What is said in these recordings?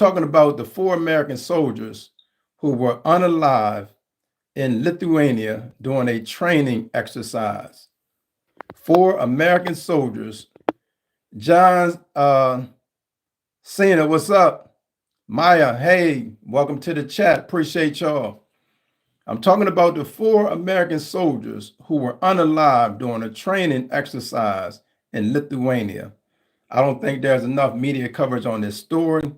talking about the 4 American soldiers who were unalive in Lithuania during a training exercise. 4 American soldiers. John Cena, what's up? Maya, hey, welcome to the chat. Appreciate y'all. I'm talking about the 4 American soldiers who were unalive during a training exercise in Lithuania. I don't think there's enough media coverage on this story,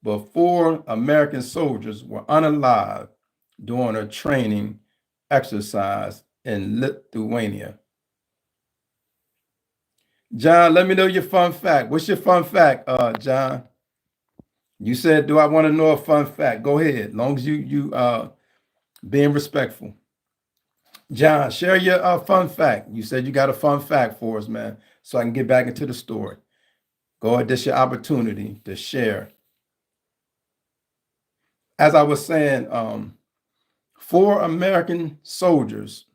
but 4 American soldiers were unalive during a training exercise in Lithuania. John, let me know your fun fact. What's your fun fact, John? You said, do I want to know a fun fact? Go ahead, long as you being respectful. John, share your fun fact. You said you got a fun fact for us, man, so I can get back into the story. Go ahead, this is your opportunity to share. As I was saying, 4 American soldiers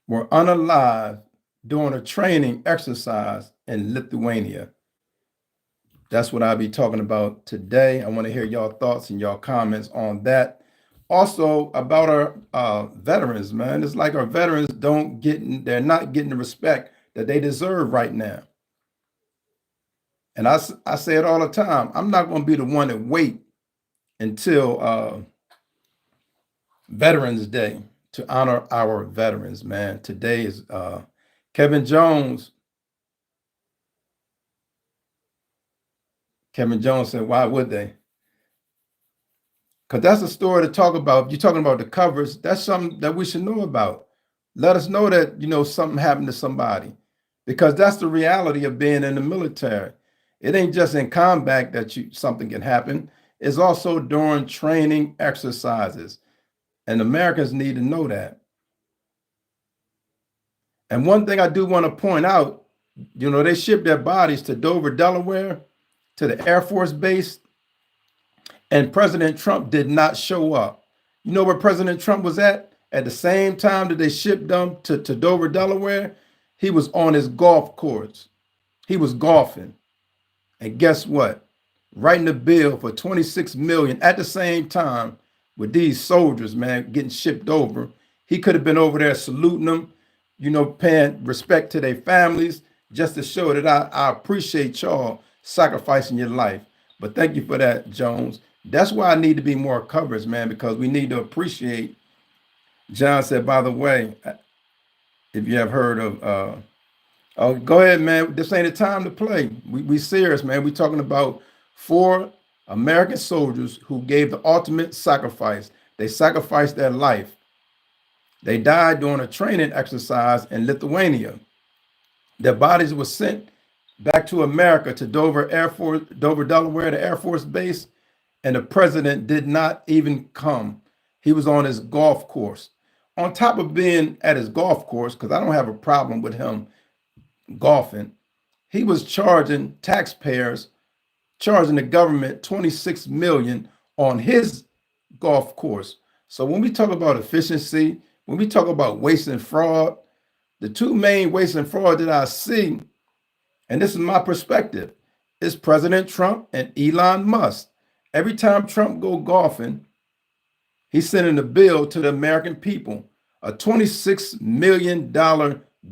were unalive during a training exercise in Lithuania. That's what I'll be talking about today. I want to hear y'all thoughts and y'all comments on that. Also about our veterans, man. It's like our veterans they're not getting the respect that they deserve right now. And I say it all the time. I'm not going to be the one that wait until Veterans Day to honor our veterans, man. Today is Kevin Jones. Kevin Jones said, why would they? Because that's a story to talk about. If you're talking about the covers, that's something that we should know about. Let us know that, something happened to somebody, because that's the reality of being in the military. It ain't just in combat that something can happen. It's also during training exercises. And Americans need to know that. And one thing I do want to point out, they shipped their bodies to Dover, Delaware, to the Air Force Base, and President Trump did not show up. You know where President Trump was at? At the same time that they shipped them to Dover, Delaware, he was on his golf course. He was golfing. And guess what? Writing a bill for $26 million at the same time with these soldiers, man, getting shipped over. He could have been over there saluting them, paying respect to their families, just to show that I appreciate y'all sacrificing your life. But thank you for that, Jones. That's why I need to be more coverage, man, because we need to appreciate. John said, by the way, if you have heard of, oh, go ahead, man. This ain't the time to play. We serious, man. We talking about 4 American soldiers who gave the ultimate sacrifice. They sacrificed their life. They died during a training exercise in Lithuania. Their bodies were sent back to America, to Dover, Delaware, the Air Force Base, and the president did not even come. He was on his golf course. On top of being at his golf course, because I don't have a problem with him golfing, he was charging taxpayers, charging the government $26 million on his golf course. So when we talk about efficiency, when we talk about waste and fraud, the two main waste and fraud that I see, and this is my perspective, is President Trump and Elon Musk. Every time Trump go golfing, he's sending a bill to the American people, a $26 million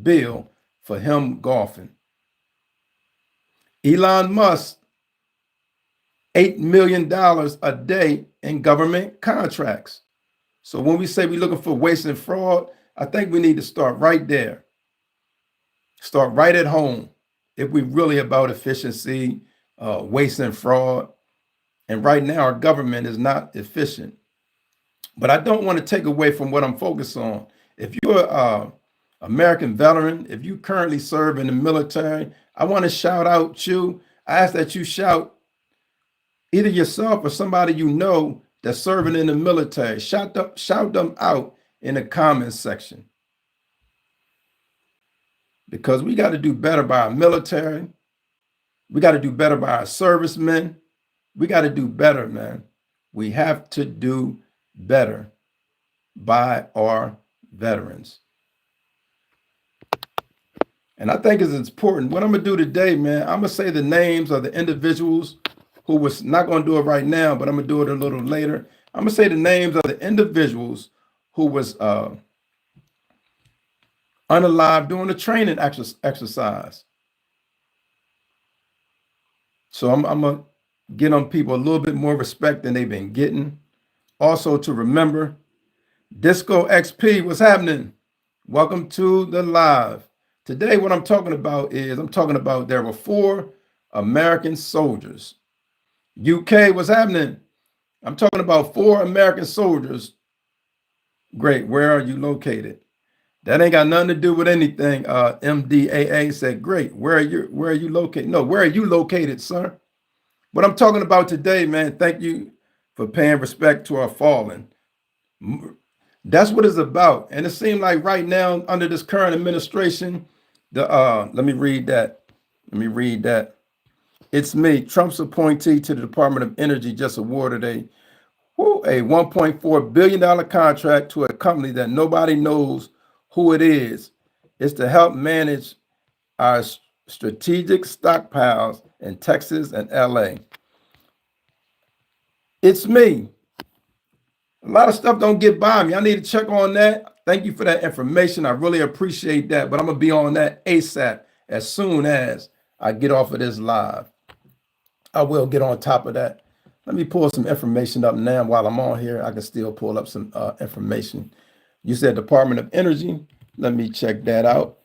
bill for him golfing. Elon Musk, $8 million a day in government contracts. So when we say we're looking for waste and fraud, I think we need to start right there. Start right at home if we're really about efficiency, waste and fraud. And right now, our government is not efficient. But I don't want to take away from what I'm focused on. If you're an American veteran, if you currently serve in the military, I want to shout out you. I ask that you shout either yourself or somebody you know that's serving in the military. Shout them out in the comments section. Because we got to do better by our military. We got to do better by our servicemen. We got to do better, man. We have to do better by our veterans. And I think it's important. What I'm going to do today, man, I'm going to say the names of the individuals who was not going to do it right now, but I'm going to do it a little later. I'm going to say the names of the individuals who was unalive during the training exercise. So I'm going to get on people a little bit more respect than they've been getting. Also to remember, Disco XP, what's happening? Welcome to the live. Today, what I'm talking about is, there were 4 American soldiers. UK, what's happening? I'm talking about 4 American soldiers. Great, where are you located? That ain't got nothing to do with anything. MDAA said, great, where are you located? No, where are you located, sir? What I'm talking about today, man, thank you for paying respect to our fallen. That's what it's about. And it seemed like right now, under this current administration, let me read that. It's me, Trump's appointee to the Department of Energy, just awarded a $1.4 billion contract to a company that nobody knows who it is. It's to help manage our strategic stockpiles in Texas and LA. It's me. A lot of stuff don't get by me. I need to check on that. Thank you for that information. I really appreciate that. But I'm going to be on that ASAP as soon as I get off of this live. I will get on top of that. Let me pull some information up now while I'm on here. I can still pull up some information. You said Department of Energy. Let me check that out.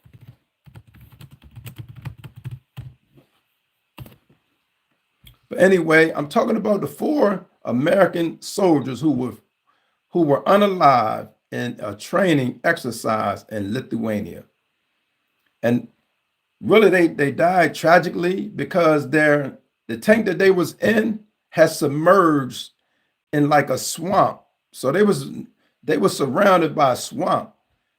But anyway, I'm talking about the 4 American soldiers who were unalive in a training exercise in Lithuania. And really, they died tragically because the tank that they was in has submerged in like a swamp. So they were surrounded by a swamp.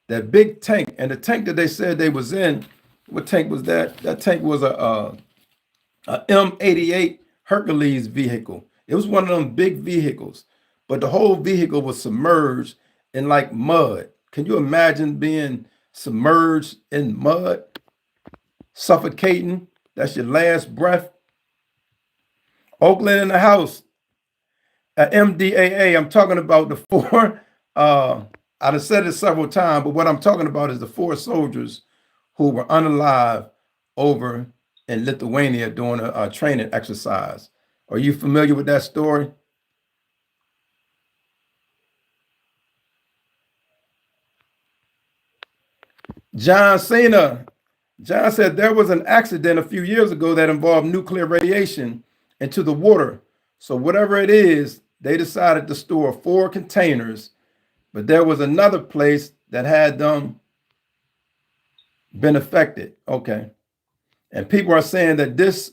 That big tank, and the tank that they said they was in, what tank was that? That tank was a M88 Hercules vehicle. It was one of them big vehicles, but the whole vehicle was submerged in like mud. Can you imagine being submerged in mud, suffocating? That's your last breath. Oakland in the house. At MDAA, I'm talking about the 4. I've said it several times, but what I'm talking about is the 4 soldiers who were unalive over in Lithuania during a training exercise. Are you familiar with that story? John Cena. John said there was an accident a few years ago that involved nuclear radiation into the water. So whatever it is, they decided to store 4 containers, but there was another place that had them been affected. Okay. And people are saying that this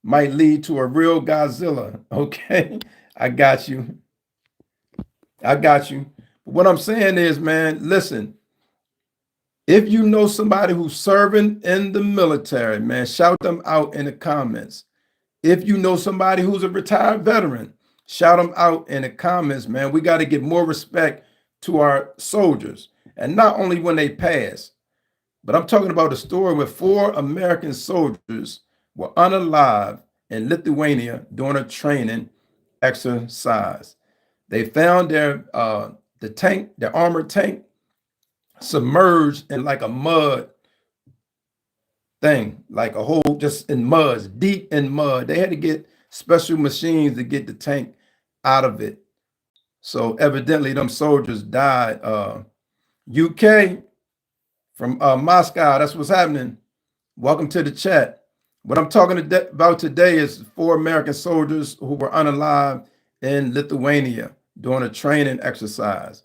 might lead to a real Godzilla. Okay. I got you. But what I'm saying is, man, listen, if you know somebody who's serving in the military, man, shout them out in the comments. If you know somebody who's a retired veteran, shout them out in the comments, man. We got to give more respect to our soldiers. And not only when they pass, but I'm talking about a story where 4 American soldiers were unalive in Lithuania during a training exercise. They found their armored tank, submerged in like a mud thing, like a hole just in mud, deep in mud. They had to get special machines to get the tank out of it. So evidently them soldiers died. UK from Moscow, that's what's happening. Welcome to the chat. What I'm talking about today is 4 American soldiers who were unalive in Lithuania during a training exercise.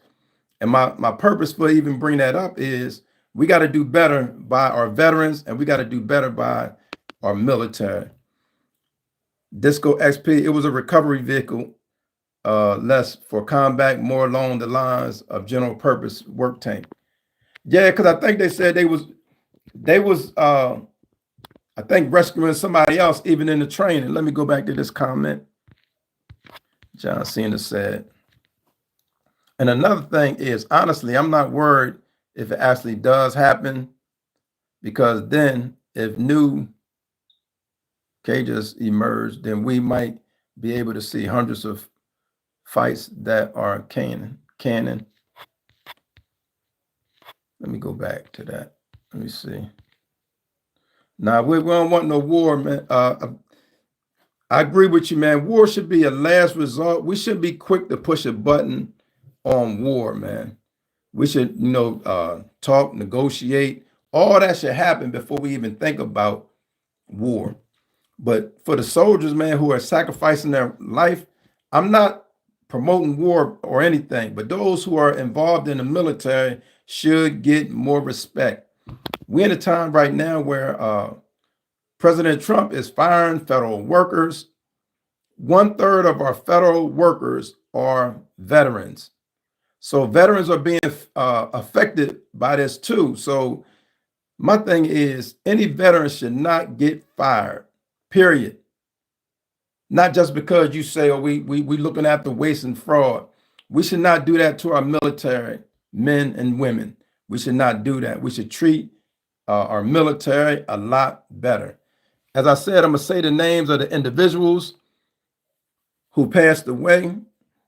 And my purpose for even bringing that up is we got to do better by our veterans, and we got to do better by our military. Disco XP, it was a recovery vehicle, less for combat, more along the lines of general purpose work tank. Yeah, because I think they said they was I think rescuing somebody else even in the training. Let me go back to this comment. John Cena said. And another thing is, honestly, I'm not worried if it actually does happen, because then if new cages emerge, then we might be able to see hundreds of fights that are canon. Let me go back to that. Let me see. Now we don't want no war, man. I agree with you, man. War should be a last resort. We shouldn't be quick to push a button on war, man. We should, talk, negotiate. All that should happen before we even think about war. But for the soldiers, man, who are sacrificing their life, I'm not promoting war or anything, but those who are involved in the military should get more respect. We're in a time right now where President Trump is firing federal workers. 1/3 of our federal workers are veterans. So veterans are being affected by this too. So my thing is any veteran should not get fired, period. Not just because you say, oh, we looking after waste and fraud. We should not do that to our military men and women. We should not do that. We should treat our military a lot better. As I said, I'm going to say the names of the individuals who passed away. I'm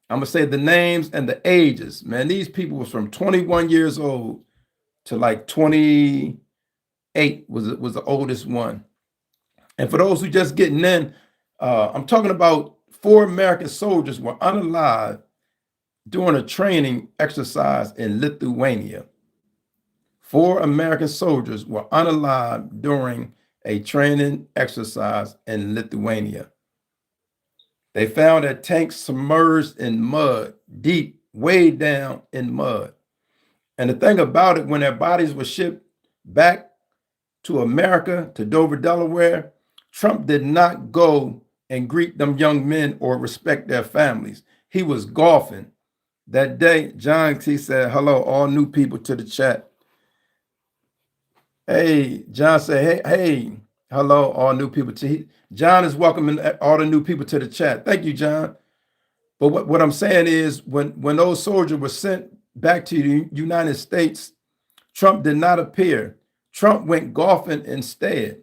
going to say the names and the ages. Man, these people was from 21 years old to like 28 was the oldest one. And for those who just getting in, I'm talking about 4 American soldiers were unalive during a training exercise in Lithuania. 4 American soldiers were unalive during a training exercise in Lithuania. They found that tanks submerged in mud, deep, way down in mud. And the thing about it, when their bodies were shipped back to America, to Dover, Delaware, Trump did not go and greet them young men or respect their families. He was golfing. That day, John, he said, hello, all new people to the chat. Hey, John said, hey, hello, all new people. John is welcoming all the new people to the chat. Thank you, John. But what I'm saying is when those soldiers were sent back to the United States, Trump did not appear. Trump went golfing instead.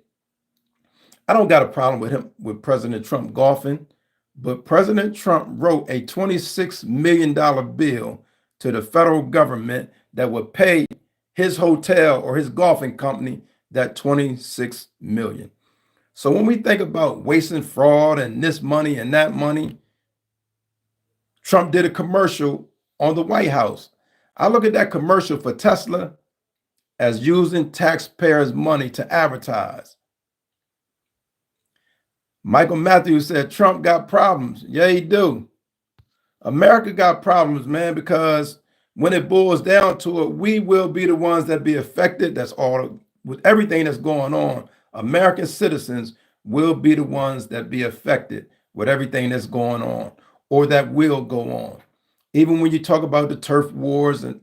I don't got a problem with President Trump golfing, but President Trump wrote a $26 million bill to the federal government that would pay his hotel or his golfing company that $26 million. So when we think about wasting fraud and this money and that money, Trump did a commercial on the White House. I look at that commercial for Tesla as using taxpayers' money to advertise. Michael Matthews said Trump got problems. Yeah, he do. America got problems, man, because when it boils down to it, we will be the ones that be affected. That's all with everything that's going on. American citizens will be the ones that be affected with everything that's going on or that will go on. Even when you talk about the turf wars and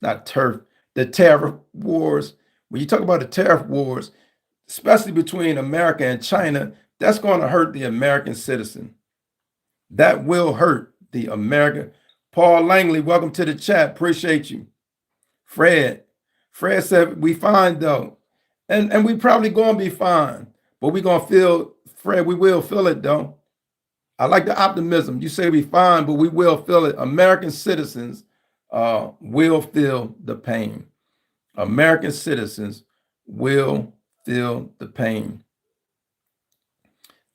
the tariff wars, when you talk about the tariff wars, especially between America and China, that's going to hurt the American citizen. That will hurt the American. Paul Langley, welcome to the chat. Appreciate you. Fred said, we fine though. And we probably going to be fine, but we going to feel, Fred, we will feel it though. I like the optimism. You say we fine, but we will feel it. American citizens will feel the pain. American citizens will feel the pain.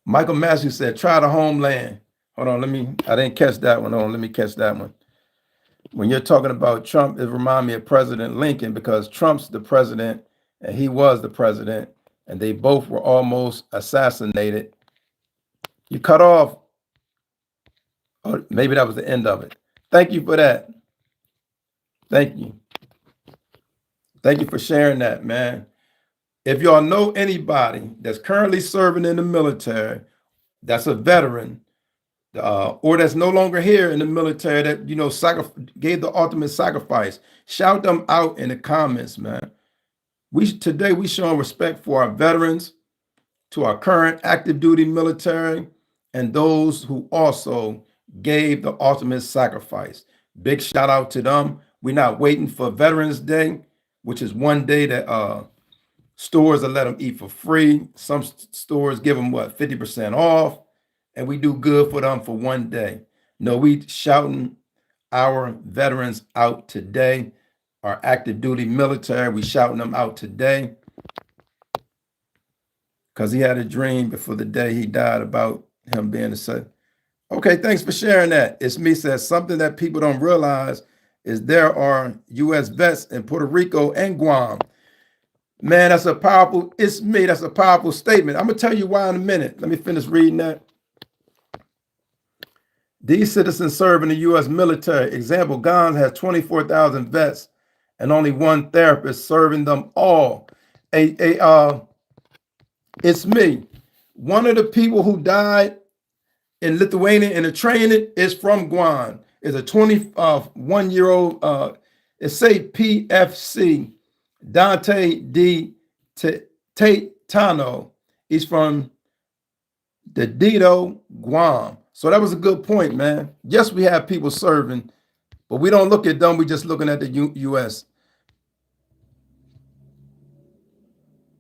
Michael Matthews said, try the homeland. Hold on, I didn't catch that one. Hold on, let me catch that one. When you're talking about Trump, it reminds me of President Lincoln because Trump's the president and he was the president and they both were almost assassinated. You cut off. Oh, maybe that was the end of it. Thank you for that. Thank you. Thank you for sharing that, man. If y'all know anybody that's currently serving in the military, that's a veteran, or that's no longer here in the military that, gave the ultimate sacrifice, shout them out in the comments, man. Today we showing respect for our veterans, to our current active duty military, and those who also gave the ultimate sacrifice. Big shout out to them. We're not waiting for Veterans Day, which is one day that stores will let them eat for free. Some stores give them 50% off. and we do good for them for one day. No, we shouting our veterans out today, our active duty military, we shouting them out today because he had a dream before the day he died about him being a son. Okay, thanks for sharing that. It's me says something that people don't realize is there are U.S. vets in Puerto Rico and Guam. Man, that's a powerful, it's me, that's a powerful statement. I'm gonna tell you why in a minute. Let me finish reading that. These citizens serve in the U.S. military. Example, Guam has 24,000 vets and only one therapist serving them all. It's me. One of the people who died in Lithuania in the training is from Guam. Is a 21-year-old, it say PFC, Dante Di Tano. He's from the Dido, Guam. So that was a good point, man. Yes, we have people serving, but we don't look at them. We just looking at the U.S.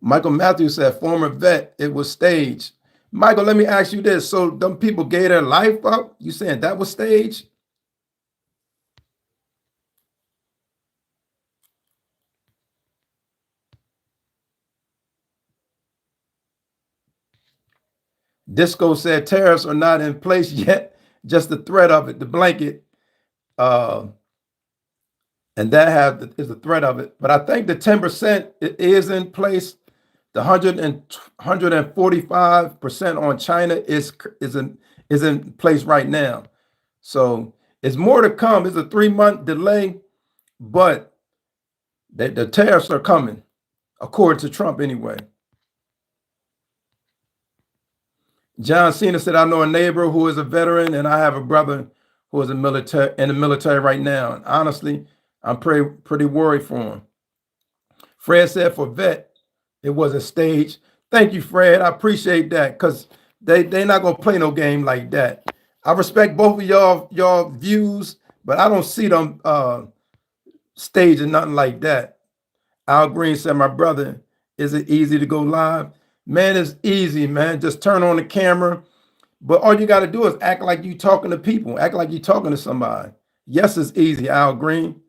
Michael Matthews said, former vet, it was staged. Michael, let me ask you this. So them people gave their life up? You saying that was staged? Disco said tariffs are not in place yet, just the threat of it, the blanket, and that is the threat of it. But I think the 10% is in place. The 145% on China is in place right now. So it's more to come. It's a 3-month delay, but the tariffs are coming, according to Trump anyway. John Cena said, I know a neighbor who is a veteran, and I have a brother who is in the military right now. And honestly, I'm pretty worried for him. Fred said, for vet, it was a stage. Thank you, Fred. I appreciate that because they're not gonna play no game like that. I respect both of y'all views, but I don't see them staging nothing like that. Al Green said, my brother, is it easy to go live? Man, it's easy, man. Just turn on the camera. But all you got to do is act like you talking to people. Act like you talking to somebody. Yes, it's easy, Al Green.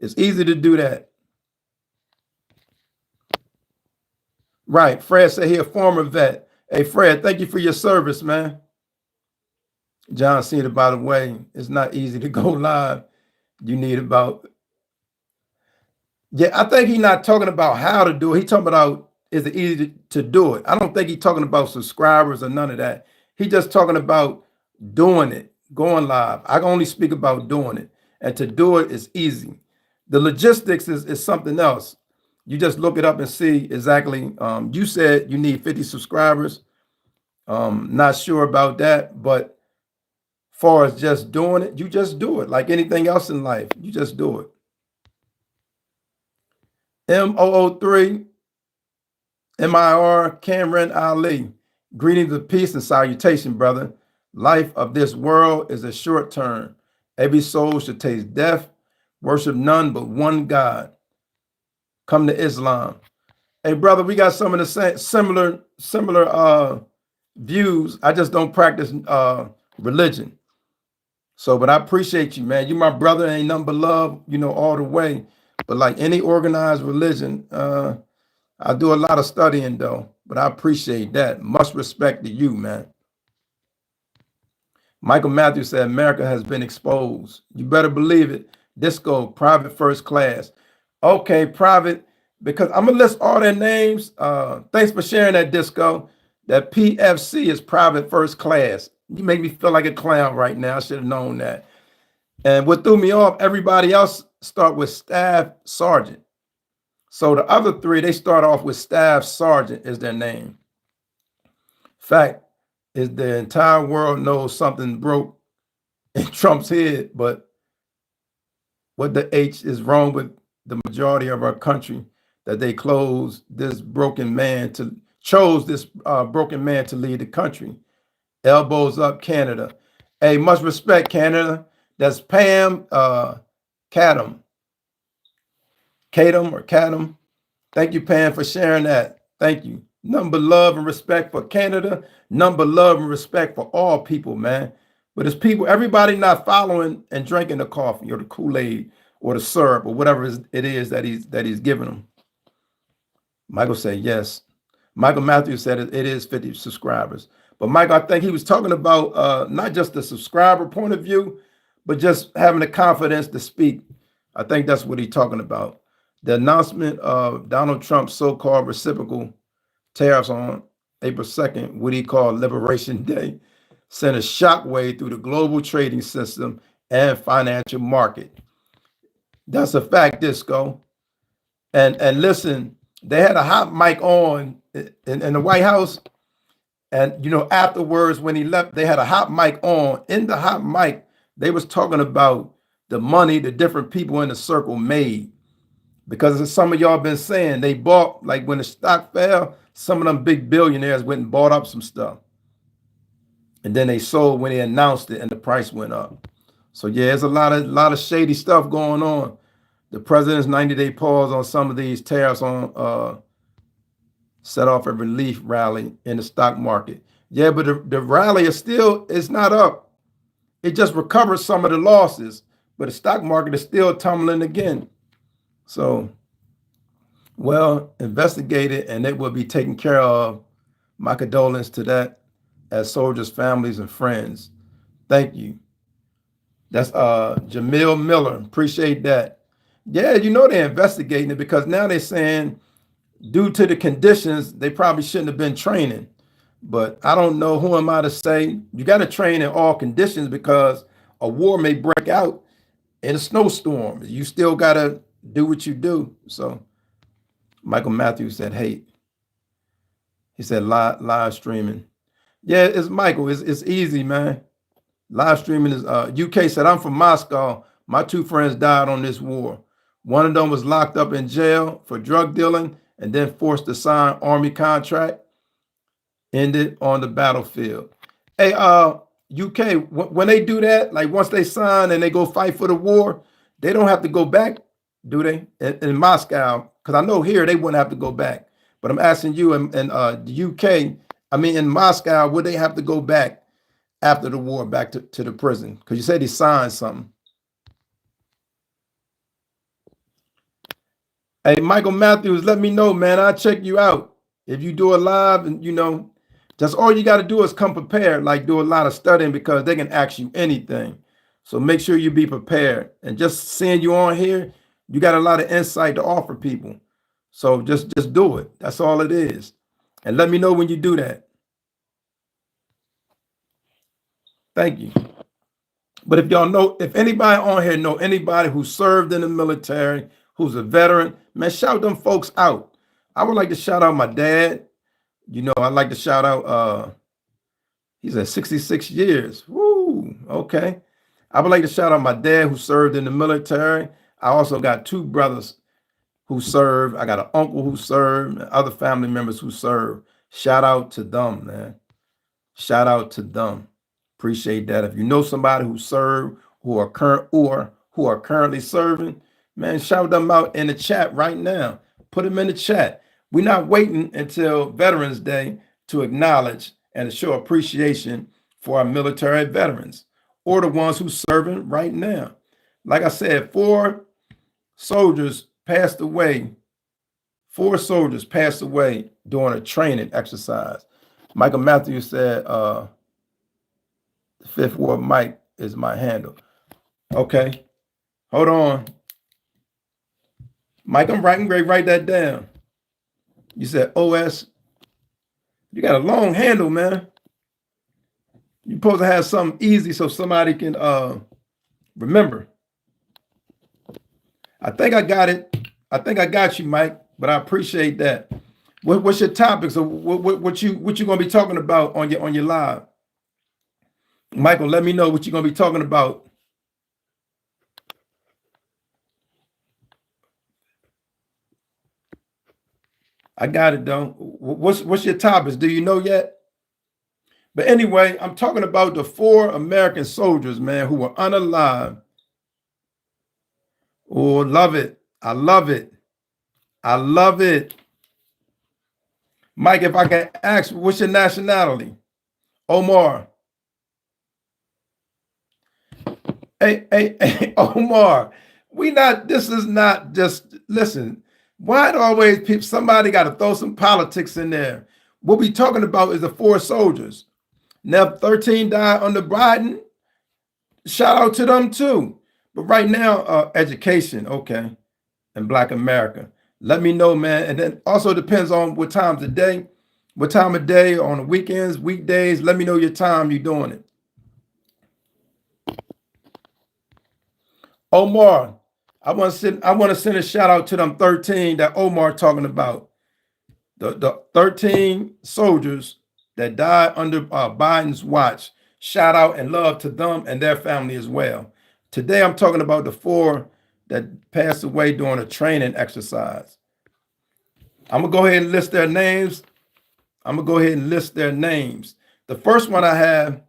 It's easy to do that. Right. Fred said he a former vet. Hey, Fred, thank you for your service, man. John Cena, by the way, it's not easy to go live. You need about... Yeah, I think he's not talking about how to do it. He's talking about, is it easy to do it? I don't think he's talking about subscribers or none of that. He's just talking about doing it, going live. I can only speak about doing it. And to do it is easy. The logistics is something else. You just look it up and see exactly. You said you need 50 subscribers. Not sure about that, but far as just doing it, you just do it. Like anything else in life, you just do it. M003, MIR, Cameron Ali. Greetings of peace and salutation, brother. Life of this world is a short term. Every soul should taste death. Worship none but one God. Come to Islam. Hey, brother, we got some of the same similar views. I just don't practice religion. So, but I appreciate you, man. You my brother, ain't nothing but love, all the way. But like any organized religion, I do a lot of studying though, but I appreciate that. Much respect to you, man. Michael Matthews said, America has been exposed. You better believe it. Disco, private first class. Okay, private, because I'm gonna list all their names. Thanks for sharing that, Disco. That PFC is private first class. You make me feel like a clown right now. I should have known that. And what threw me off, everybody else start with staff sergeant. So the other three, they start off with staff sergeant is their name. Fact is the entire world knows something broke in Trump's head, but what the H is wrong with the majority of our country, that they chose this broken man to lead the country. Elbows up, Canada. Hey, much respect, Canada. That's Pam Cadam. Thank you, Pam, for sharing that. Thank you. Nothing but love and respect for Canada. Nothing but love and respect for all people, man. But it's people, everybody not following and drinking the coffee or the Kool-Aid or the syrup or whatever it is that he's giving them. Michael said yes. Michael Matthews said it is 50 subscribers. But Michael, I think he was talking about not just the subscriber point of view, but just having the confidence to speak. I think that's what he's talking about. The announcement of Donald Trump's so-called reciprocal tariffs on April 2nd, what he called Liberation Day, sent a shockwave through the global trading system and financial market. That's a fact, Disco. And listen, they had a hot mic on in the White House. And, you know, afterwards, when he left, they had a hot mic on. In the hot mic, they was talking about the money the different people in the circle made. Because as some of y'all been saying, they bought, like when the stock fell, some of them big billionaires went and bought up some stuff. And then they sold when they announced it and the price went up. So yeah, there's a lot of shady stuff going on. The president's 90-day pause on some of these tariffs on set off a relief rally in the stock market. Yeah, but the rally is not up. It just recovered some of the losses, but the stock market is still tumbling again. So, well, investigate it and it will be taken care of. My condolences to that as soldiers, families, and friends. Thank you. That's Jamil Miller. Appreciate that. Yeah, you know they're investigating it because now they're saying due to the conditions, they probably shouldn't have been training. But I don't know, who am I to say? You got to train in all conditions because a war may break out in a snowstorm. You still got to do what you do. So Michael Matthews said hate. He said live streaming. Yeah, it's Michael. It's easy, man. Live streaming is UK said, I'm from Moscow. My two friends died on this war. One of them was locked up in jail for drug dealing and then forced to sign army contract. Ended on the battlefield. Hey, UK, when they do that, like once they sign and they go fight for the war, they don't have to go back, do they? In Moscow, because I know here they wouldn't have to go back. But I'm asking you in the UK, I mean in Moscow, would they have to go back after the war back to the prison? Because you said he signed something. Hey, Michael Matthews, let me know, man. I'll check you out. If you do a live and, you know, just all you got to do is come prepared, like do a lot of studying because they can ask you anything. So make sure you be prepared. And just seeing you on here, you got a lot of insight to offer people. So just do it. That's all it is. And let me know when you do that. Thank you. But if y'all know, if anybody on here know anybody who served in the military, who's a veteran, man, shout them folks out. I would like to shout out my dad. You know, I'd like to shout out, he's at 66 years. Woo, okay. I would like to shout out my dad who served in the military. I also got two brothers who served. I got an uncle who served, and other family members who served. Shout out to them, man. Shout out to them. Appreciate that. If you know somebody who served, who are currently serving, man, shout them out in the chat right now. Put them in the chat. We're not waiting until Veterans Day to acknowledge and to show appreciation for our military veterans or the ones who serving right now. Like I said, 4 soldiers passed away. 4 soldiers passed away during a training exercise. Michael Matthews said, the 5th Ward Mike is my handle. Okay, hold on. Mike, I'm writing, great, write that down. You said OS. You got a long handle, man. You're supposed to have something easy so somebody can remember. I think I got it. I think I got you, Mike, but I appreciate that. What's your topic? So what you gonna be talking about on your live? Michael, let me know what you're gonna be talking about. I got it, though. What's your topics? Do you know yet? But anyway, I'm talking about the 4 American soldiers, man, who were unalive. Oh, love it. I love it. I love it. Mike, if I can ask, what's your nationality? Omar. Hey, Omar. This is not just, listen, why do always people, somebody got to throw some politics in there? What we talking about is the 4 soldiers. Now, 13 died under Biden. Shout out to them too. But right now, education, okay, and Black America. Let me know, man. And then also depends on what time of day, on the weekends, weekdays. Let me know your time you're doing it. Omar, I want to send a shout out to them 13 that Omar talking about. The 13 soldiers that died under Biden's watch. Shout out and love to them and their family as well. Today I'm talking about the 4 that passed away during a training exercise. I'm gonna go ahead and list their names. The first one I have,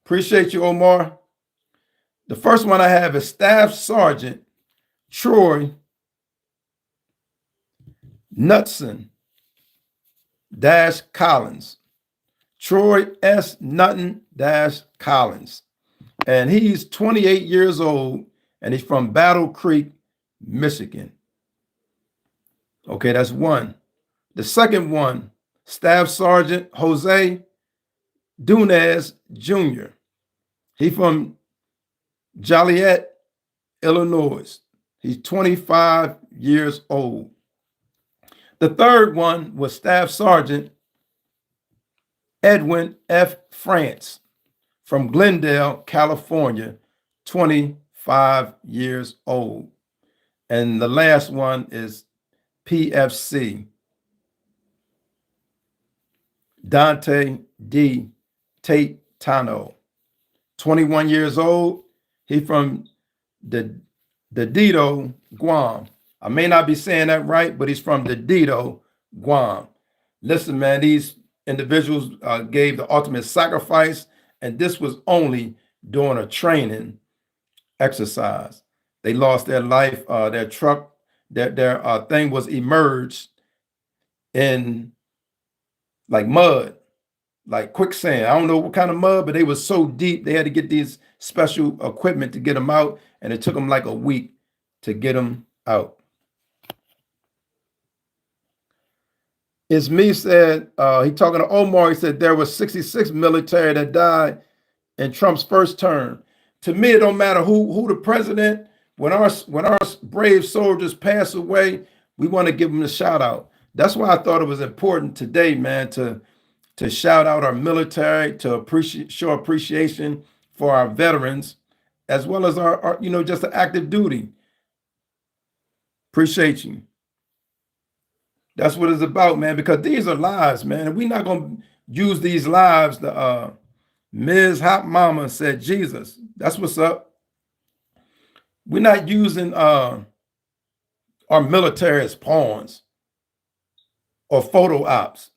appreciate you, Omar. The first one I have is Staff Sergeant Troy Knutson Collins. Troy S. Nutton Collins. And he's 28 years old, and he's from Battle Creek, Michigan. Okay, that's one. The second one, Staff Sergeant Jose Dunez Jr. He's from Joliet, Illinois. He's 25 years old. The third one was Staff Sergeant Edwin F. France from Glendale, California, 25 years old. And the last one is PFC Dante D. Tatano, 21 years old. He from the Dido, Guam. I may not be saying that right, but he's from the Dido, Guam. Listen, man, these individuals gave the ultimate sacrifice, and this was only during a training exercise. They lost their life. Their truck, their thing was immersed in like mud, like quicksand. I don't know what kind of mud, but they were so deep, they had to get these special equipment to get them out, and it took them like a week to get them out. It's me said, he talking to Omar, he said there was 66 military that died in Trump's first term. To me, it don't matter who the president, when our brave soldiers pass away, we want to give them a shout out. That's why I thought it was important today, man, to shout out our military, to show appreciation for our veterans, as well as our just the active duty. Appreciate you. That's what it's about, man, because these are lives, man. And we're not going to use these lives. Ms. Hot Mama said, Jesus, that's what's up. We're not using our military as pawns or photo ops.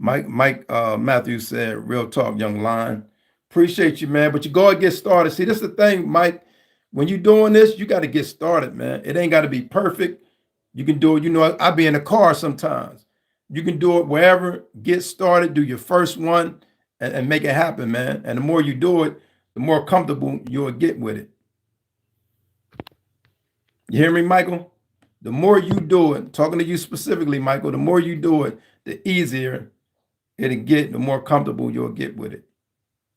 Mike Matthews said, real talk, young lion. Appreciate you, man. But you go and get started. See, this is the thing, Mike. When you're doing this, you got to get started, man. It ain't got to be perfect. You can do it. I be in the car sometimes. You can do it wherever. Get started. Do your first one and make it happen, man. And the more you do it, the more comfortable you'll get with it. You hear me, Michael? The more you do it, talking to you specifically, Michael, the more you do it, the easier it'll get, the more comfortable you'll get with it.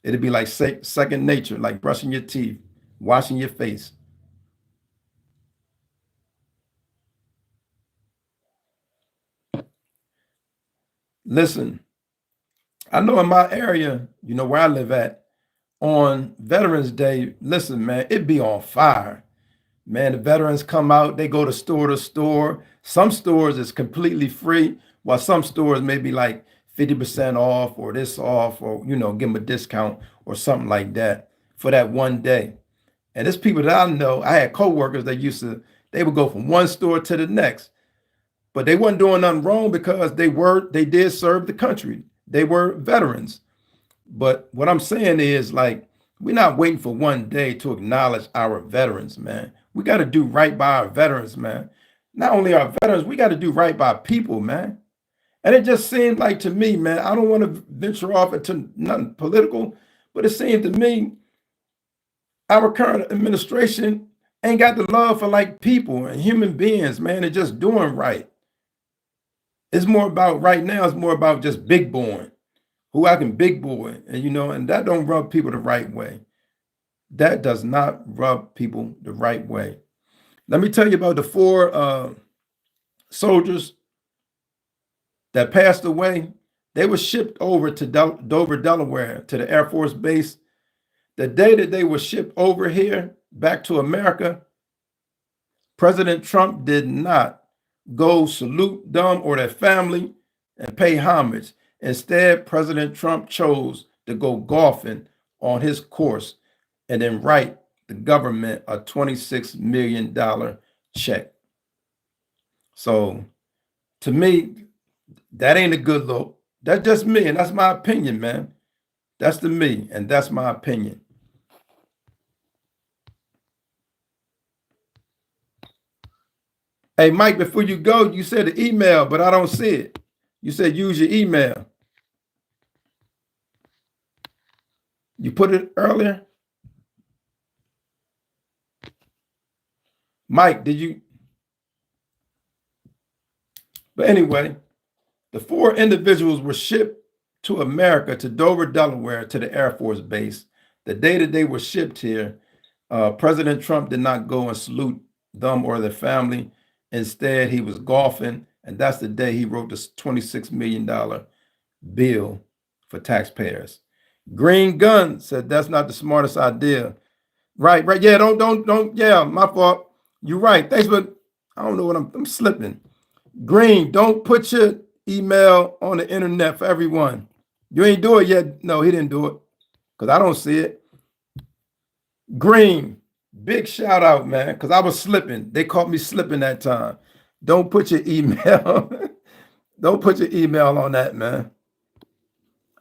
It'll be like second nature, like brushing your teeth, washing your face. Listen, I know in my area, where I live at, on Veterans Day, listen, man, it be on fire. Man, the veterans come out, they go to store. Some stores is completely free, while some stores may be like 50% off or this off, or, give them a discount or something like that for that one day. And there's people that I know, I had coworkers that they would go from one store to the next, but they weren't doing nothing wrong because they did serve the country. They were veterans. But what I'm saying is, like, we're not waiting for one day to acknowledge our veterans, man. We got to do right by our veterans, man. Not only our veterans, we got to do right by people, man. And it just seemed like to me, man, I don't want to venture off into nothing political, but it seemed to me our current administration ain't got the love for like people and human beings, man, and just doing right. It's more about right now, it's more about just big boy, who I can big boy. And and that don't rub people the right way. That does not rub people the right way. Let me tell you about the four soldiers that passed away. They were shipped over to Dover, Delaware, to the Air Force Base. The day that they were shipped over here back to America, President Trump did not go salute them or their family and pay homage. Instead, President Trump chose to go golfing on his course and then write the government a $26 million check. So to me, that ain't a good look. That's just me, and that's my opinion, man. That's the me, and that's my opinion. Hey, Mike, before you go, you said the email, but I don't see it. You said use your email. You put it earlier? Mike, did you? But anyway, the four individuals were shipped to America, to Dover, Delaware, to the Air Force Base. The day that they were shipped here, President Trump did not go and salute them or their family. Instead, he was golfing, and that's the day he wrote this $26 million bill for taxpayers. Green Gun said that's not the smartest idea. Right. Yeah, don't. Yeah, my fault. You're right. Thanks, but I don't know what I'm slipping. Green, don't put your email on the internet for everyone. You ain't do it yet. No, he didn't do it because I don't see it. Green, big shout out, man, because I was slipping. They caught me slipping that time. Don't put your email. Don't put your email on that, man.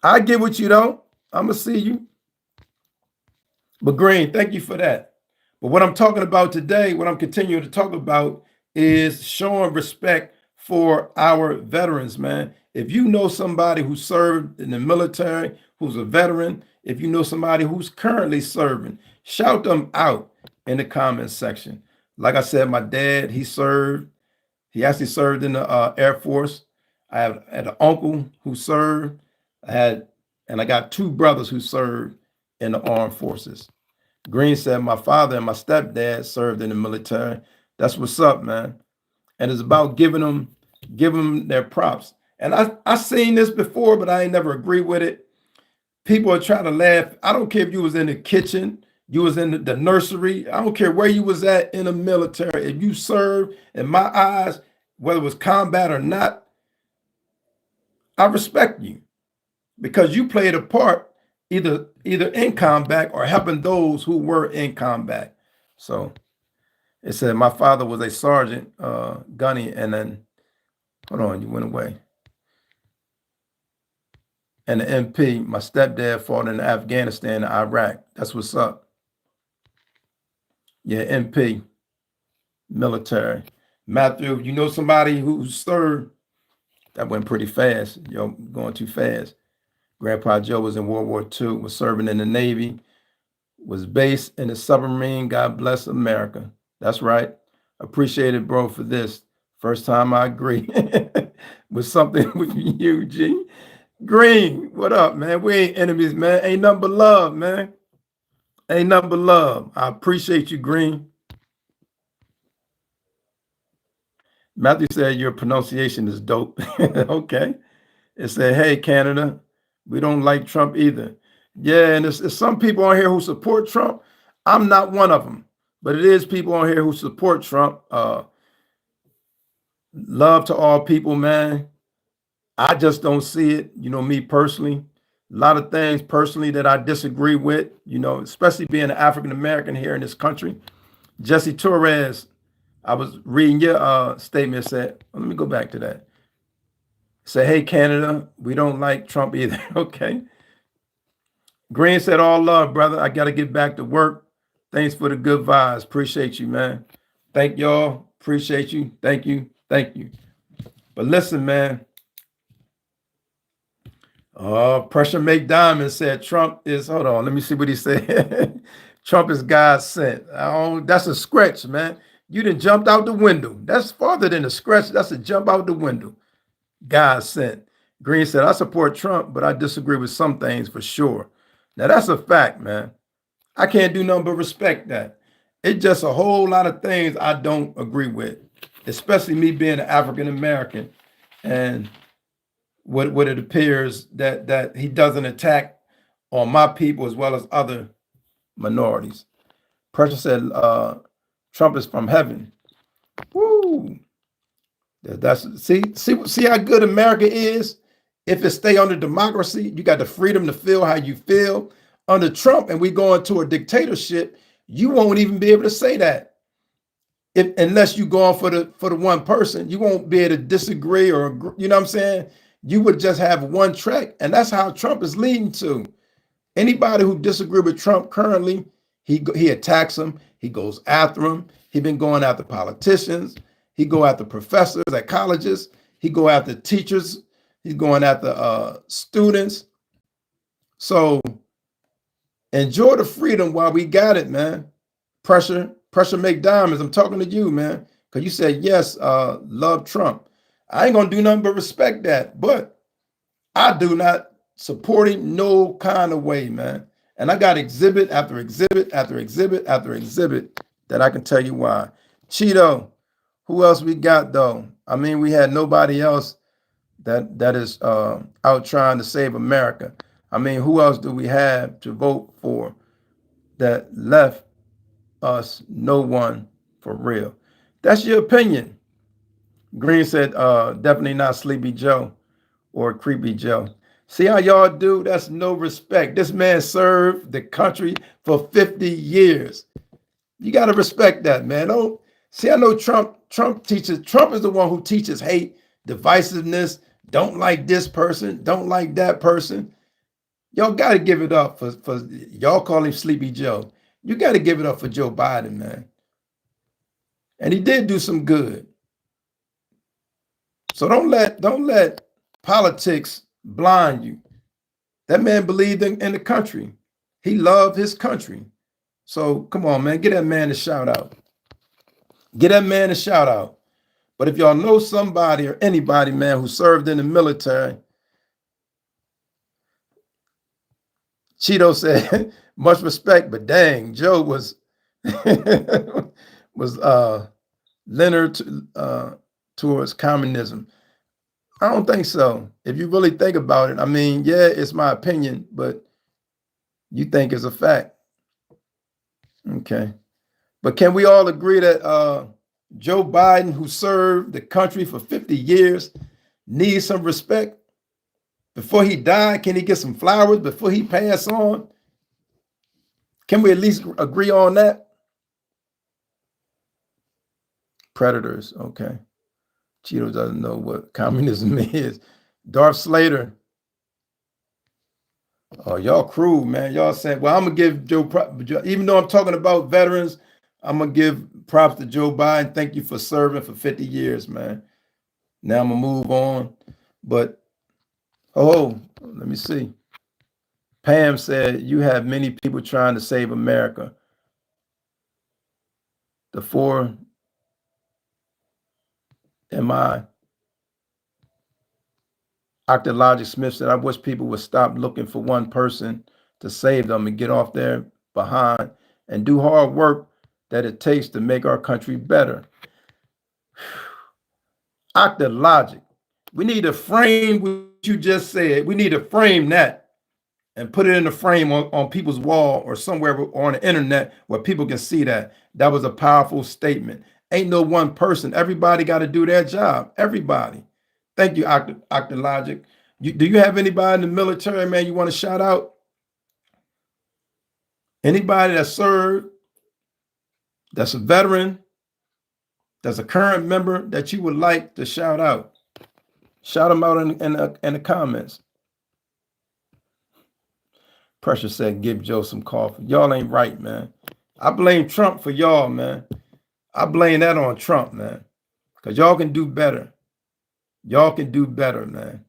I get what you don't. I'm going to see you. But Green, thank you for that. But what I'm talking about today, what I'm continuing to talk about is showing respect for our veterans, man. If you know somebody who served in the military, who's a veteran, if you know somebody who's currently serving, shout them out in the comments section. Like I said, my dad, he served. He actually served in the Air Force. I had an uncle who served. I got two brothers who served in the armed forces. Green said my father and my stepdad served in the military. That's what's up, man. And it's about giving them their props. And I seen this before, but I ain't never agree with it. People are trying to laugh. I don't care if you was in the kitchen, you was in the nursery. I don't care where you was at in the military. If you served, in my eyes, whether it was combat or not, I respect you because you played a part either in combat or helping those who were in combat. So it said my father was a sergeant, gunny, and then hold on, you went away. And the MP, my stepdad fought in Afghanistan and Iraq. That's what's up. Yeah, MP, military. Matthew, you know somebody who served? That went pretty fast. Yo, going too fast. Grandpa Joe was in World War II, was serving in the Navy, was based in the submarine. God bless America. That's right. Appreciate it, bro, for this. First time I agree with something with you, G. Green, what up, man? We ain't enemies, man. Ain't nothing but love, man. Ain't nothing but love. I appreciate you, Green. Matthew said your pronunciation is dope. Okay. It said, hey, Canada, we don't like Trump either. Yeah, and there's some people on here who support Trump. I'm not one of them, but it is people on here who support Trump. Love to all people, man. I just don't see it, me personally. A lot of things personally that I disagree with, especially being an African-American here in this country. Jesse Torres, I was reading your statement, said, let me go back to that. Say, hey, Canada, we don't like Trump either. Okay. Green said, all love, brother. I got to get back to work. Thanks for the good vibes. Appreciate you, man. Thank y'all. Appreciate you. Thank you. Thank you. But listen, man, Pressure make diamonds said Trump is, hold on, let me see what he said. Trump is God sent. Oh, that's a scratch, man. You done jumped out the window. That's farther than a scratch. That's a jump out the window. God sent. Green said, I support Trump, but I disagree with some things for sure. Now that's a fact, man. I can't do nothing but respect that. It's just a whole lot of things I don't agree with, especially me being an African American, and what it appears that he doesn't attack on my people as well as other minorities. Pressure said Trump is from heaven. Woo! That's see how good America is. If it stay under democracy, you got the freedom to feel how you feel. Under Trump, and we go into a dictatorship, you won't even be able to say that. Unless you go on for the one person, you won't be able to disagree or, you know what I'm saying? You would just have one track, and that's how Trump is leading to. Anybody who disagrees with Trump currently, he attacks them. He goes after them. He's been going after politicians. He go after professors at colleges. He go after teachers. He's going after students. So enjoy the freedom while we got it, man. Pressure make diamonds. I'm talking to you, man, because you said yes, love Trump. I ain't gonna do nothing but respect that, but I do not support him no kind of way, man. And I got exhibit after exhibit after exhibit after exhibit that I can tell you why. Cheeto, who else we got though? I mean, we had nobody else that is out trying to save America. I mean, who else do we have to vote for that left us? No one for real. That's your opinion. Green said, definitely not Sleepy Joe or Creepy Joe. See how y'all do? That's no respect. This man served the country for 50 years. You got to respect that, man. Don't see, I know Trump teaches, Trump is the one who teaches hate, divisiveness, don't like this person, don't like that person. Y'all got to give it up for y'all call him Sleepy Joe. You got to give it up for Joe Biden, man. And he did do some good. So don't let politics blind you. That man believed in the country. He loved his country. So come on, man, get that man a shout out. Get that man a shout out. But if y'all know somebody or anybody, man, who served in the military, Cheeto said, much respect, but dang, Joe was Leonard towards communism. I don't think so. If you really think about it, I mean, yeah, it's my opinion, but you think it's a fact. Okay. But can we all agree that Joe Biden, who served the country for 50 years, needs some respect? Before he died, can he get some flowers before he pass on? Can we at least agree on that? Predators, okay. Cheeto doesn't know what communism is. Darth Slater. Oh, y'all cruel, man. Y'all saying, well, I'm going to give Joe, even though I'm talking about veterans, I'm going to give props to Joe Biden. Thank you for serving for 50 years, man. Now I'm going to move on. But, let me see. Pam said, you have many people trying to save America. The four MI. Dr. Logic Smith said, I wish people would stop looking for one person to save them and get off their behind and do hard work that it takes to make our country better. Dr. Logic, we need to frame what you just said. We need to frame that and put it in the frame on people's wall or somewhere on the internet where people can see that. That was a powerful statement. Ain't no one person. Everybody got to do their job. Everybody. Thank you, Dr. Logic. Do you have anybody in the military, man, you want to shout out? Anybody that served, that's a veteran, that's a current member that you would like to shout out? Shout them out in the comments. Pressure said, give Joe some coffee. Y'all ain't right, man. I blame Trump for y'all, man. I blame that on Trump, man. Because y'all can do better. Y'all can do better, man.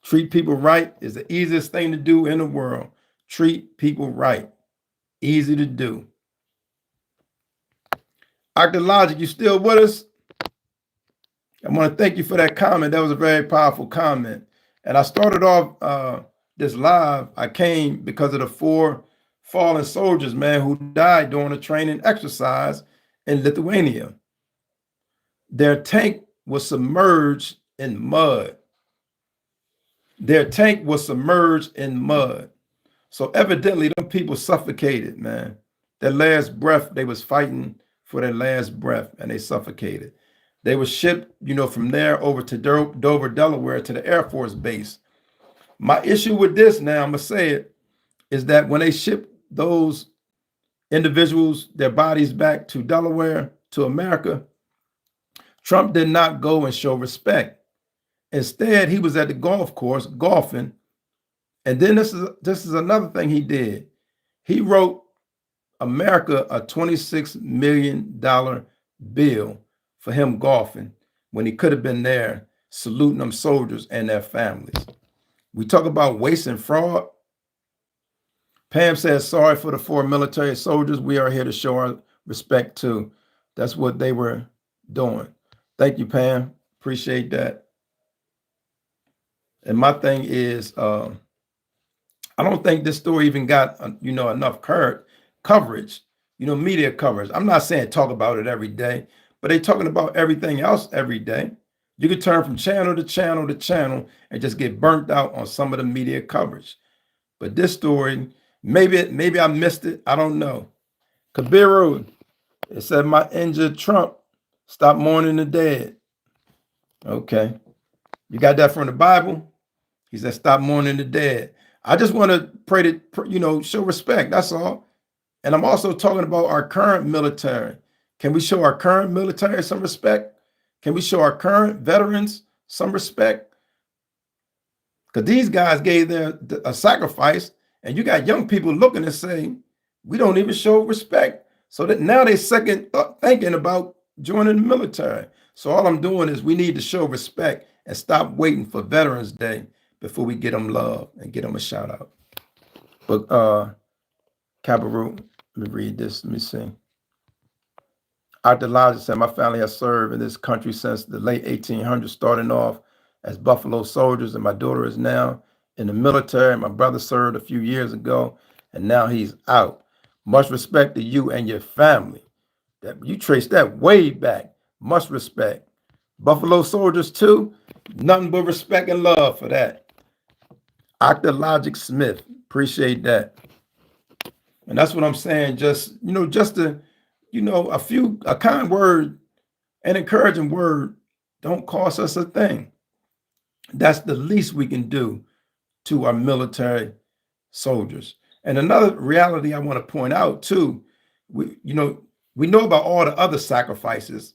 Treat people right is the easiest thing to do in the world. Treat people right. Easy to do. Dr. Logic, you still with us? I want to thank you for that comment. That was a very powerful comment. And I started off this live. I came because of the 4 fallen soldiers, man, who died during a training exercise in Lithuania. Their tank was submerged in mud. Their tank was submerged in mud. So evidently, them people suffocated, man. Their last breath, they was fighting for their last breath, and they suffocated. They were shipped, from there over to Dover, Delaware, to the Air Force Base. My issue with this, now I'm gonna say it, is that when they shipped those individuals, their bodies back to Delaware, to America, Trump did not go and show respect. Instead, he was at the golf course golfing. And then this is another thing he did. He wrote America a $26 million bill for him golfing when he could have been there saluting them soldiers and their families. We talk about waste and fraud. Pam says, sorry for the 4 military soldiers. We are here to show our respect too. That's what they were doing. Thank you, Pam. Appreciate that. And my thing is, I don't think this story even got, enough coverage, media coverage. I'm not saying talk about it every day, but they're talking about everything else every day. You could turn from channel to channel to channel and just get burnt out on some of the media coverage. But this story, maybe I missed it. I don't know. Kabiru, it said my injured Trump, stop mourning the dead. Okay. You got that from the Bible? He said, stop mourning the dead. I just want to pray to, show respect. That's all. And I'm also talking about our current military. Can we show our current military some respect? Can we show our current veterans some respect? Because these guys gave a sacrifice, and you got young people looking and saying, we don't even show respect. So that now they second thinking about joining the military. So all I'm doing is we need to show respect and stop waiting for Veterans Day before we get them love and get them a shout out. But Cabaret, let me read this. Let me see. Dr. Logic said, my family has served in this country since the late 1800s, starting off as Buffalo soldiers, and my daughter is now in the military. My brother served a few years ago, and now he's out. Much respect to you and your family. That you trace that way back. Much respect. Buffalo soldiers too. Nothing but respect and love for that. Dr. Logic Smith, appreciate that. And that's what I'm saying. Just a kind word, an encouraging word don't cost us a thing. That's the least we can do to our military soldiers. And another reality I want to point out too, we know about all the other sacrifices,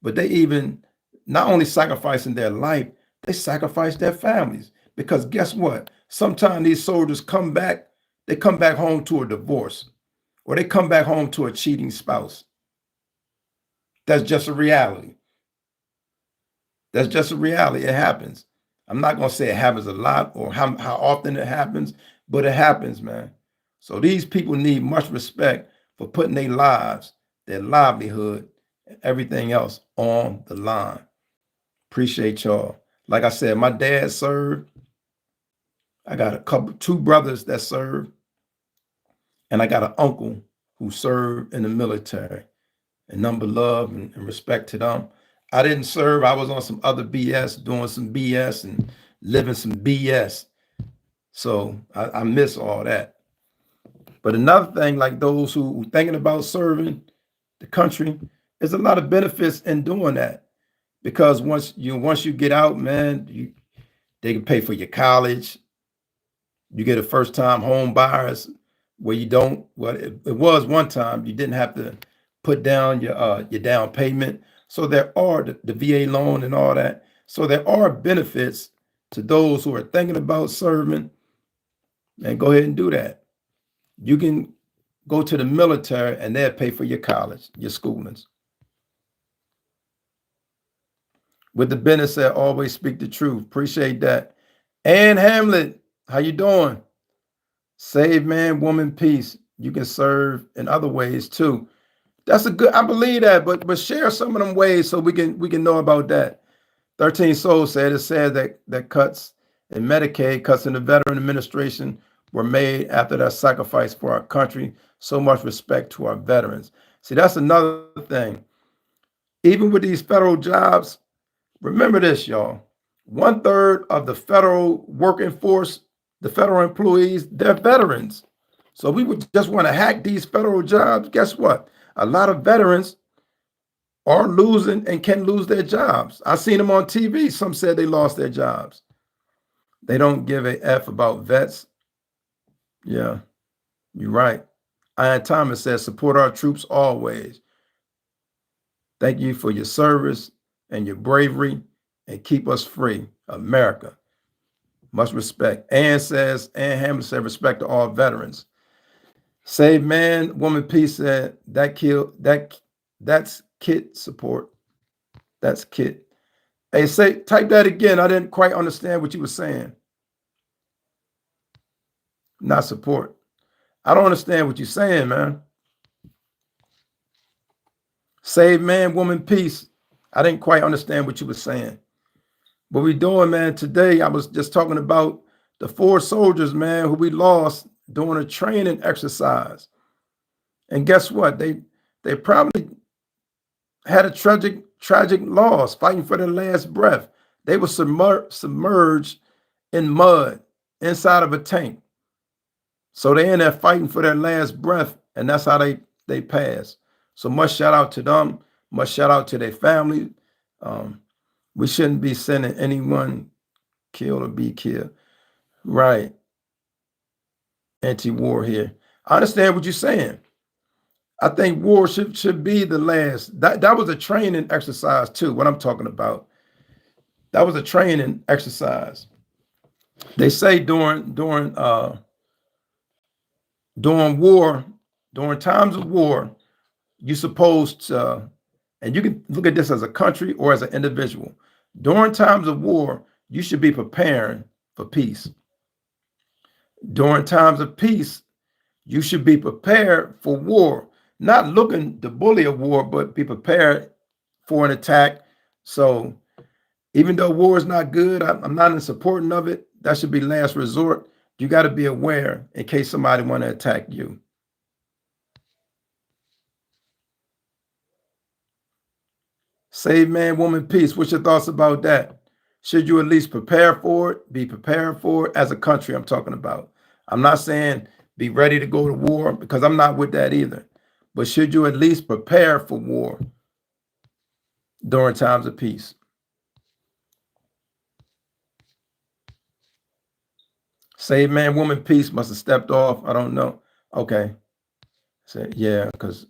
but they even not only sacrificing their life, they sacrifice their families. Because guess what? Sometimes these soldiers come back home to a divorce, or they come back home to a cheating spouse. That's just a reality. That's just a reality. It happens. I'm not going to say it happens a lot or how often it happens, but it happens, man. So these people need much respect for putting their lives, their livelihood, and everything else on the line. Appreciate y'all. Like I said, my dad served. I got two brothers that served, and I got an uncle who served in the military. And number love and respect to them. I didn't serve. I was on some other BS, doing some BS and living some BS. So I miss all that. But another thing, like those who thinking about serving the country, there's a lot of benefits in doing that. Because once you get out, man, they can pay for your college. You get a first-time home buyers where you don't. Well, it was one time you didn't have to put down your down payment. So there are the VA loan and all that. So there are benefits to those who are thinking about serving, and go ahead and do that. You can go to the military and they'll pay for your college, your schoolings. With the business said, always speak the truth. Appreciate that. Ann Hamlet, how you doing? Save man, woman, peace. You can serve in other ways too. That's a good. I believe that, but share some of them ways so we can know about that. 13 Souls said it said that cuts in Medicaid, cuts in the Veteran Administration were made after that sacrifice for our country. So much respect to our veterans. See, that's another thing. Even with these federal jobs, remember this, y'all. 1/3 of the federal working force, the federal employees, they're veterans. So we would just want to hack these federal jobs. Guess what? A lot of veterans are losing and can lose their jobs. I seen them on TV. Some said they lost their jobs. They don't give a F about vets. Yeah, you're right. Ian Thomas says, support our troops always. Thank you for your service and your bravery and keep us free. America. Much respect. Ann Hamlin said, respect to all veterans. Save man, woman, peace said, that's kit support. That's kit. Hey, type that again. I didn't quite understand what you were saying. Not support. I don't understand what you're saying, man. Save man, woman, peace. I didn't quite understand what you were saying. What we doing, man, today, I was just talking about the 4 soldiers, man, who we lost during a training exercise. And guess what? They probably had a tragic loss fighting for their last breath. They were submerged in mud inside of a tank. So they in there fighting for their last breath, and that's how they pass. So much shout out to them. Much shout out to their family. We shouldn't be sending anyone killed or be killed. Right. Anti-war here. I understand what you're saying. I think war should be the last. That was a training exercise too. What I'm talking about. That was a training exercise. They say during war, during times of war, you're supposed to, and you can look at this as a country or as an individual. During times of war, you should be preparing for peace. During times of peace, you should be prepared for war, not looking to bully a war, but be prepared for an attack. So even though war is not good, I'm not in supporting of it. That should be last resort. You got to be aware in case somebody want to attack you. Save man, woman, peace. What's your thoughts about that? Should you at least prepare for it? Be prepared for it as a country I'm talking about. I'm not saying be ready to go to war because I'm not with that either. But should you at least prepare for war during times of peace? Save man, woman, peace must have stepped off. I don't know. Okay. So yeah, because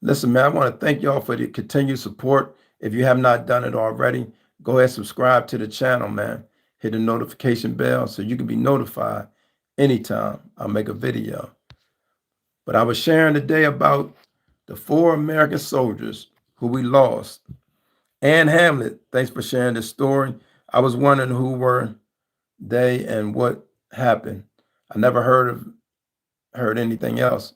listen, man, I want to thank y'all for the continued support. If you have not done it already, go ahead, subscribe to the channel, man. Hit the notification bell so you can be notified anytime I make a video. But I was sharing today about the 4 American soldiers who we lost. Ann Hamlet, thanks for sharing this story. I was wondering who were they and what happened. I never heard anything else.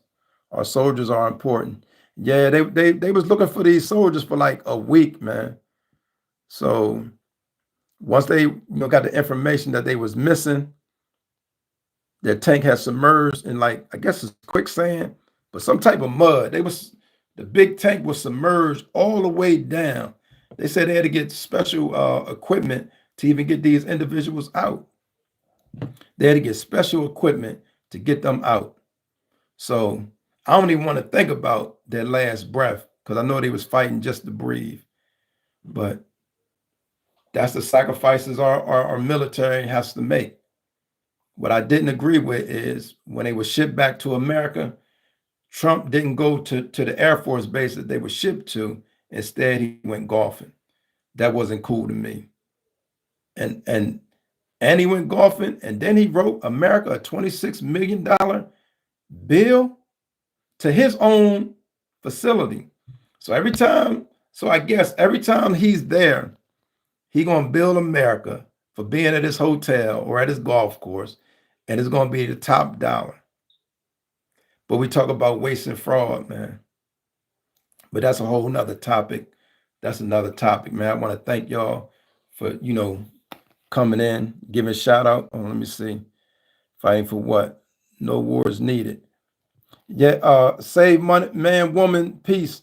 Our soldiers are important. Yeah, they was looking for these soldiers for like a week, man. So once they got the information that they was missing, their tank had submerged in like, I guess it's quicksand, but some type of mud. The big tank was submerged all the way down. They said they had to get special equipment to even get these individuals out. They had to get special equipment to get them out. So I don't even want to think about their last breath because I know they was fighting just to breathe. But that's the sacrifices our military has to make. What I didn't agree with is when they were shipped back to America, Trump didn't go to the Air Force base that they were shipped to. Instead, he went golfing. That wasn't cool to me. And he went golfing, and then he wrote America a $26 million bill to his own facility. So I guess every time he's there, he gonna build America for being at this hotel or at this golf course, and it's going to be the top dollar. But we talk about waste and fraud, man. But that's a whole nother topic. That's another topic, man. I want to thank y'all for, coming in, giving shout out. Oh, let me see. Fighting for what? No wars needed. Yeah, save money, man, woman, peace.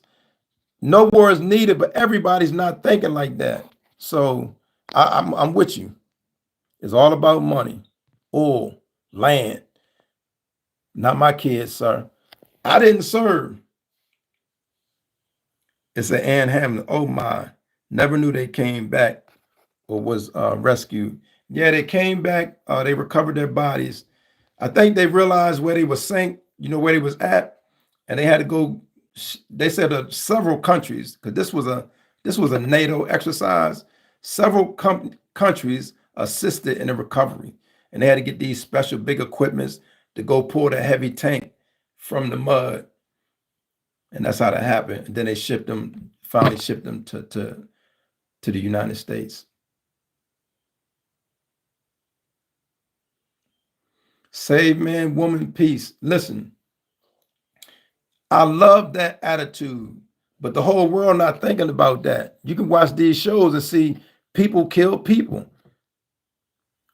No wars needed, but everybody's not thinking like that. So I'm with you. It's all about money, oil, land. Not my kids, sir. I didn't serve. It's an Ann Hamlin. Oh my. Never knew they came back or was rescued. Yeah, they came back. They recovered their bodies. I think they realized where they were sank, where they was at, and they had to go. They said several countries, because this was a NATO exercise. Several countries assisted in the recovery, and they had to get these special big equipments to go pull the heavy tank from the mud, and that's how that happened. And then they finally shipped them to the United States. Save man, woman, peace. Listen, I love that attitude, but the whole world not thinking about that. You can watch these shows and see people kill people.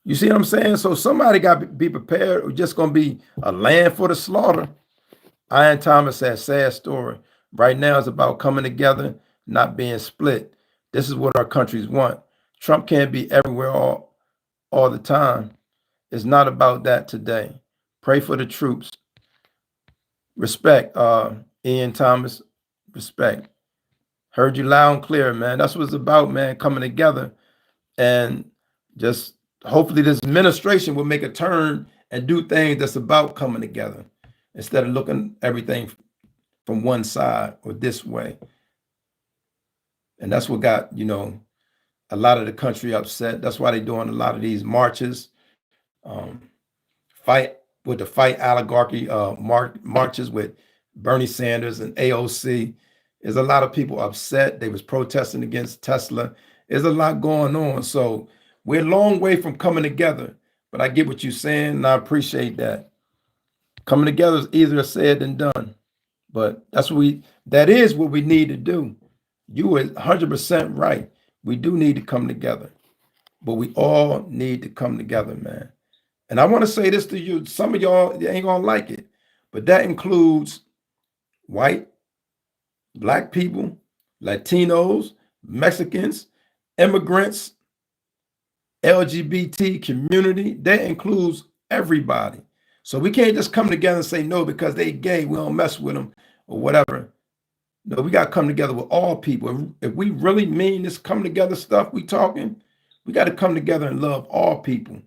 You see what I'm saying? So somebody got to be prepared, or just going to be a land for the slaughter. Ian Thomas said, sad story. Right now it's about coming together, not being split. This is what our countries want. Trump can't be everywhere all the time. It's not about that today. Pray for the troops. Respect, Ian Thomas. Respect. Heard you loud and clear, man. That's what it's about, man. Coming together, and just hopefully this administration will make a turn and do things that's about coming together instead of looking everything from one side or this way. And that's what got, a lot of the country upset. That's why they're doing a lot of these marches. Fight oligarchy marches with Bernie Sanders and AOC. There's a lot of people upset. They was protesting against Tesla. There's a lot going on. So we're a long way from coming together. But I get what you're saying, and I appreciate that. Coming together is easier said than done. But that is what we need to do. You are 100% right. We do need to come together. But we all need to come together, man. And I want to say this to you. Some of y'all ain't going to like it. But that includes white, Black people, Latinos, Mexicans, immigrants, LGBT community. That includes everybody. So we can't just come together and say, no, because they gay, we don't mess with them or whatever. No, we got to come together with all people. If we really mean this come together stuff we talking, we got to come together and love all people,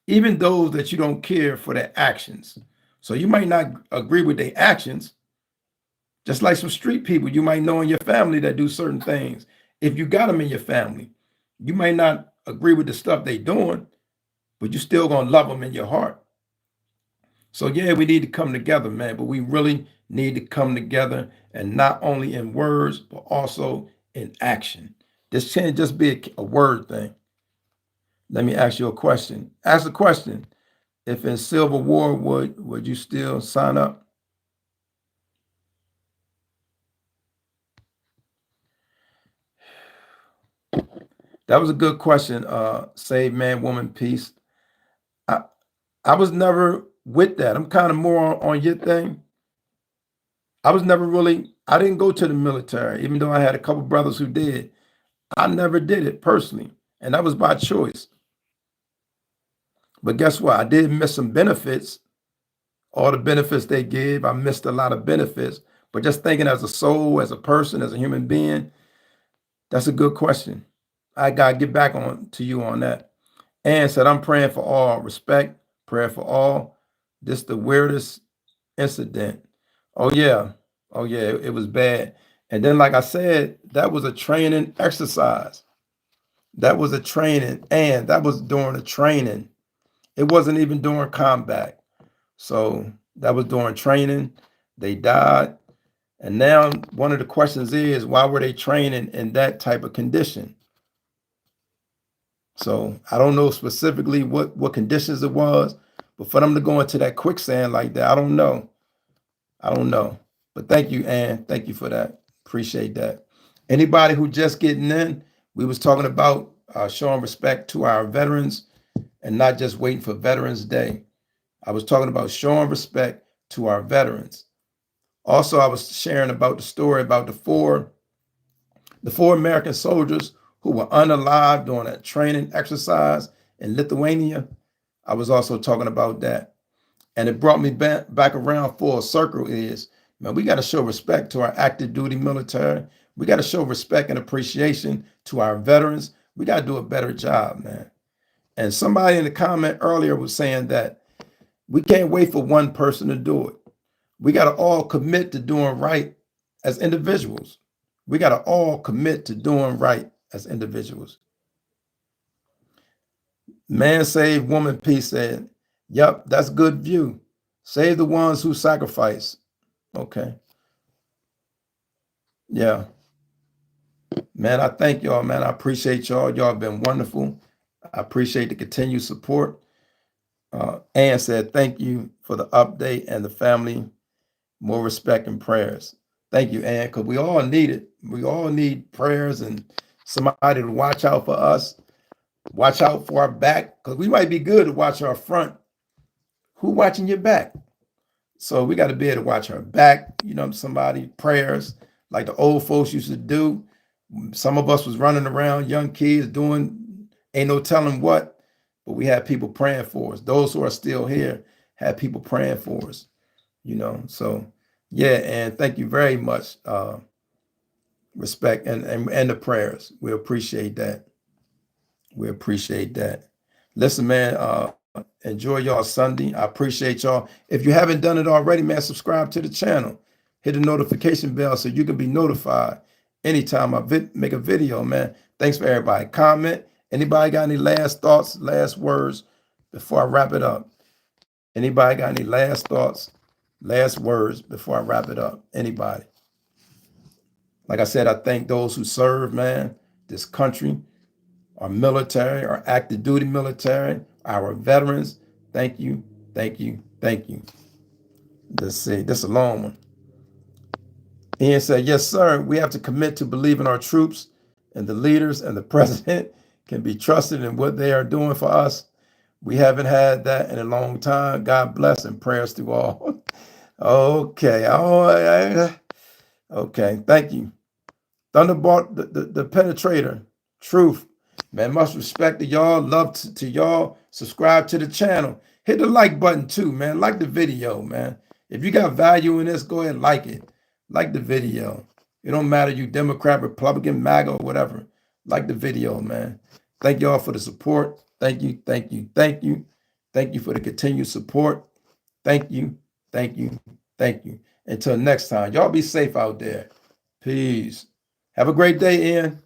even those that you don't care for their actions. So you might not agree with their actions, just like some street people you might know in your family that do certain things. If you got them in your family, you might not agree with the stuff they doing, but you still gonna love them in your heart. So yeah, we need to come together, man, but we really need to come together, and not only in words, but also in action. This can't just be a word thing. Let me ask you a question. Ask a question. If in civil war, would you still sign up? That was a good question. Save man, woman, peace. I was never with that. I'm kind of more on your thing. I didn't go to the military, even though I had a couple brothers who did. I never did it personally, and that was by choice. But guess what? I did miss some benefits. All the benefits they give, I missed a lot of benefits. But just thinking as a soul, as a person, as a human being, that's a good question. I got to get back on to you on that. And said, I'm praying for all. Respect, prayer for all. This the weirdest incident. Oh, yeah. Oh, yeah, it was bad. And then, like I said, that was a training exercise. That was a training, and that was during the training. It wasn't even during combat. So that was during training. They died. And now one of the questions is, why were they training in that type of condition? So I don't know specifically what conditions it was, but for them to go into that quicksand like that, I don't know. I don't know. But thank you, Ann. Thank you for that. Appreciate that. Anybody who just getting in, we was talking about showing respect to our veterans and not just waiting for Veterans Day. I was talking about showing respect to our veterans. Also, I was sharing about the story about the four American soldiers who were unalived during a training exercise in Lithuania. I was also talking about that. And it brought me back around full circle is, man, we got to show respect to our active duty military. We got to show respect and appreciation to our veterans. We got to do a better job, man. And somebody in the comment earlier was saying that we can't wait for one person to do it. We got to all commit to doing right as individuals. We got to all commit to doing right as individuals. Man Save Woman Peace said, yep, that's good view. Save the ones who sacrifice. Okay. Yeah. Man, I thank y'all, man. I appreciate y'all. Y'all have been wonderful. I appreciate the continued support. Ann said, thank you for the update and the family. More respect and prayers. Thank you, Ann, because we all need it. We all need prayers and somebody to watch out for us. Watch out for our back, because we might be good to watch our front. Who watching your back? So we got to be able to watch our back, somebody, prayers, like the old folks used to do. Some of us was running around, young kids doing, ain't no telling what, but we had people praying for us. Those who are still here had people praying for us, So yeah, and thank you very much. Respect and the prayers. We appreciate that. We appreciate that. Listen, man, enjoy y'all Sunday. I appreciate y'all. If you haven't done it already, man, subscribe to the channel. Hit the notification bell so you can be notified anytime I make a video, man. Thanks for everybody. Comment. Anybody got any last thoughts, last words before I wrap it up? Anybody got any last thoughts, last words before I wrap it up? Anybody? Like I said, I thank those who serve, man, this country, our military, our active duty military, our veterans. Thank you, thank you, thank you. Let's see, this is a long one. Ian said, yes, sir, we have to commit to believe in our troops and the leaders, and the president can be trusted in what they are doing for us. We haven't had that in a long time. God bless and prayers to all. Okay. Okay. Thank you. Thunderbolt, the penetrator. Truth. Man, much respect to y'all. Love to y'all. Subscribe to the channel. Hit the like button too, man. Like the video, man. If you got value in this, go ahead and like it. Like the video. It don't matter you Democrat, Republican, MAGA, or whatever. Like the video, man. Thank y'all for the support. Thank you, thank you, thank you. Thank you for the continued support. Thank you, thank you, thank you. Until next time, y'all be safe out there. Peace. Have a great day, Ian.